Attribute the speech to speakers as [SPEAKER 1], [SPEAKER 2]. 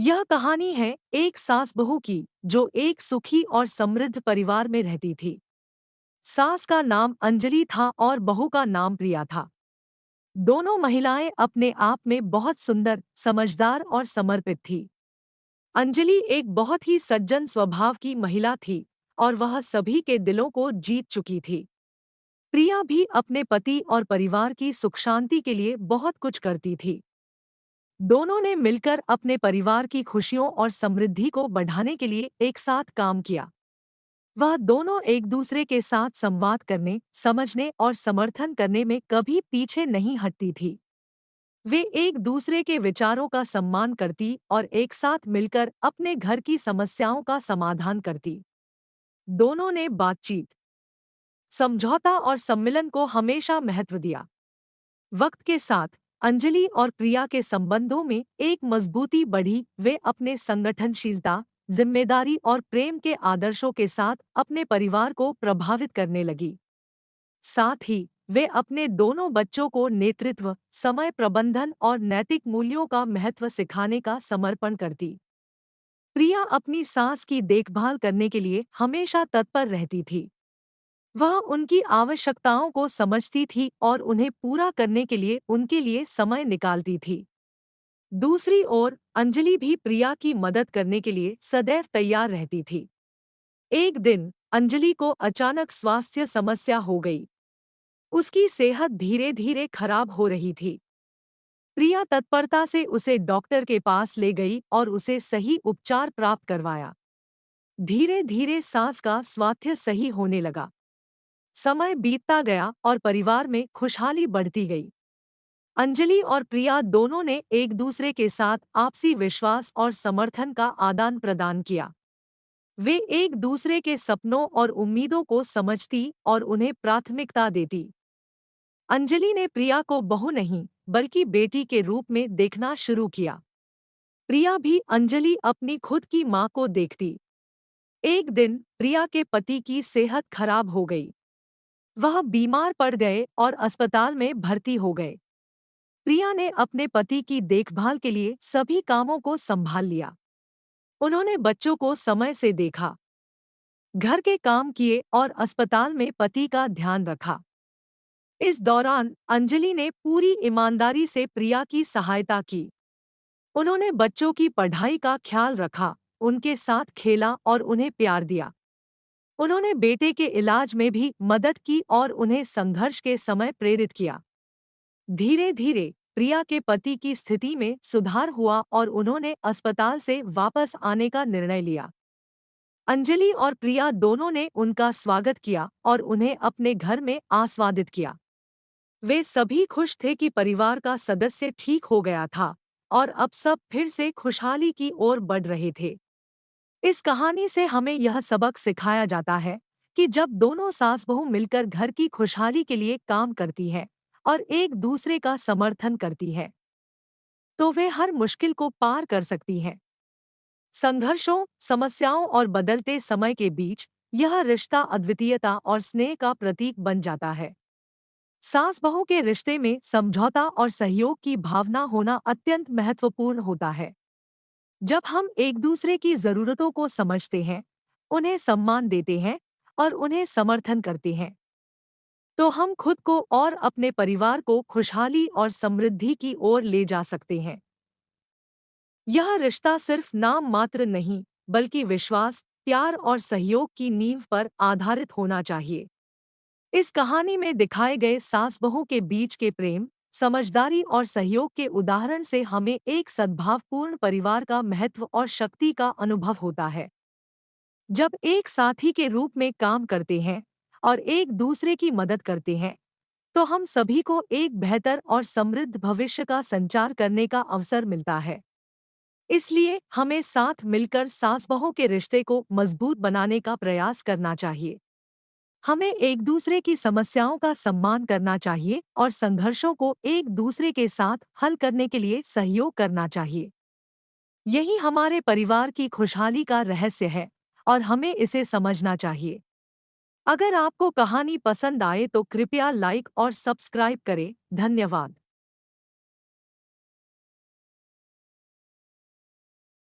[SPEAKER 1] यह कहानी है एक सास बहू की जो एक सुखी और समृद्ध परिवार में रहती थी। सास का नाम अंजलि था और बहू का नाम प्रिया था। दोनों महिलाएं अपने आप में बहुत सुंदर, समझदार और समर्पित थी। अंजलि एक बहुत ही सज्जन स्वभाव की महिला थी और वह सभी के दिलों को जीत चुकी थी। प्रिया भी अपने पति और परिवार की सुख शांति के लिए बहुत कुछ करती थी। दोनों ने मिलकर अपने परिवार की खुशियों और समृद्धि को बढ़ाने के लिए एक साथ काम किया। वह दोनों एक दूसरे के साथ संवाद करने, समझने और समर्थन करने में कभी पीछे नहीं हटती थी। वे एक दूसरे के विचारों का सम्मान करती और एक साथ मिलकर अपने घर की समस्याओं का समाधान करती। दोनों ने बातचीत, समझौता और सम्मिलन को हमेशा महत्व दिया। वक्त के साथ अंजलि और प्रिया के संबंधों में एक मजबूती बढ़ी। वे अपने संगठनशीलता, जिम्मेदारी और प्रेम के आदर्शों के साथ अपने परिवार को प्रभावित करने लगी। साथ ही वे अपने दोनों बच्चों को नेतृत्व, समय प्रबंधन और नैतिक मूल्यों का महत्व सिखाने का समर्पण करती। प्रिया अपनी सास की देखभाल करने के लिए हमेशा तत्पर रहती थी। वह उनकी आवश्यकताओं को समझती थी और उन्हें पूरा करने के लिए उनके लिए समय निकालती थी। दूसरी ओर अंजलि भी प्रिया की मदद करने के लिए सदैव तैयार रहती थी। एक दिन अंजलि को अचानक स्वास्थ्य समस्या हो गई। उसकी सेहत धीरे धीरे खराब हो रही थी। प्रिया तत्परता से उसे डॉक्टर के पास ले गई और उसे सही उपचार प्राप्त करवाया। धीरे धीरे सास का स्वास्थ्य सही होने लगा। समय बीतता गया और परिवार में खुशहाली बढ़ती गई। अंजलि और प्रिया दोनों ने एक दूसरे के साथ आपसी विश्वास और समर्थन का आदान प्रदान किया। वे एक दूसरे के सपनों और उम्मीदों को समझती और उन्हें प्राथमिकता देती। अंजलि ने प्रिया को बहू नहीं बल्कि बेटी के रूप में देखना शुरू किया। प्रिया भी अंजलि अपनी खुद की माँ को देखती। एक दिन प्रिया के पति की सेहत खराब हो गई। वह बीमार पड़ गए और अस्पताल में भर्ती हो गए। प्रिया ने अपने पति की देखभाल के लिए सभी कामों को संभाल लिया। उन्होंने बच्चों को समय से देखा, घर के काम किए और अस्पताल में पति का ध्यान रखा। इस दौरान अंजलि ने पूरी ईमानदारी से प्रिया की सहायता की। उन्होंने बच्चों की पढ़ाई का ख्याल रखा, उनके साथ खेला और उन्हें प्यार दिया। उन्होंने बेटे के इलाज में भी मदद की और उन्हें संघर्ष के समय प्रेरित किया। धीरे धीरे प्रिया के पति की स्थिति में सुधार हुआ और उन्होंने अस्पताल से वापस आने का निर्णय लिया। अंजलि और प्रिया दोनों ने उनका स्वागत किया और उन्हें अपने घर में आस्वादित किया। वे सभी खुश थे कि परिवार का सदस्य ठीक हो गया था और अब सब फिर से खुशहाली की ओर बढ़ रहे थे। इस कहानी से हमें यह सबक सिखाया जाता है कि जब दोनों सास बहू मिलकर घर की खुशहाली के लिए काम करती हैं और एक दूसरे का समर्थन करती है, तो वे हर मुश्किल को पार कर सकती हैं। संघर्षों, समस्याओं और बदलते समय के बीच यह रिश्ता अद्वितीयता और स्नेह का प्रतीक बन जाता है। सास बहू के रिश्ते में समझौता और सहयोग की भावना होना अत्यंत महत्वपूर्ण होता है। जब हम एक दूसरे की जरूरतों को समझते हैं, उन्हें सम्मान देते हैं और उन्हें समर्थन करते हैं, तो हम खुद को और अपने परिवार को खुशहाली और समृद्धि की ओर ले जा सकते हैं। यह रिश्ता सिर्फ नाम मात्र नहीं, बल्कि विश्वास, प्यार और सहयोग की नींव पर आधारित होना चाहिए। इस कहानी में दिखाए गए सास बहू के बीच के प्रेम, समझदारी और सहयोग के उदाहरण से हमें एक सद्भावपूर्ण परिवार का महत्व और शक्ति का अनुभव होता है। जब एक साथी के रूप में काम करते हैं और एक दूसरे की मदद करते हैं, तो हम सभी को एक बेहतर और समृद्ध भविष्य का संचार करने का अवसर मिलता है। इसलिए हमें साथ मिलकर सास बहू के रिश्ते को मजबूत बनाने का प्रयास करना चाहिए। हमें एक दूसरे की समस्याओं का सम्मान करना चाहिए और संघर्षों को एक दूसरे के साथ हल करने के लिए सहयोग करना चाहिए। यही हमारे परिवार की खुशहाली का रहस्य है और हमें इसे समझना चाहिए। अगर आपको कहानी पसंद आए तो कृपया लाइक और सब्सक्राइब करें। धन्यवाद।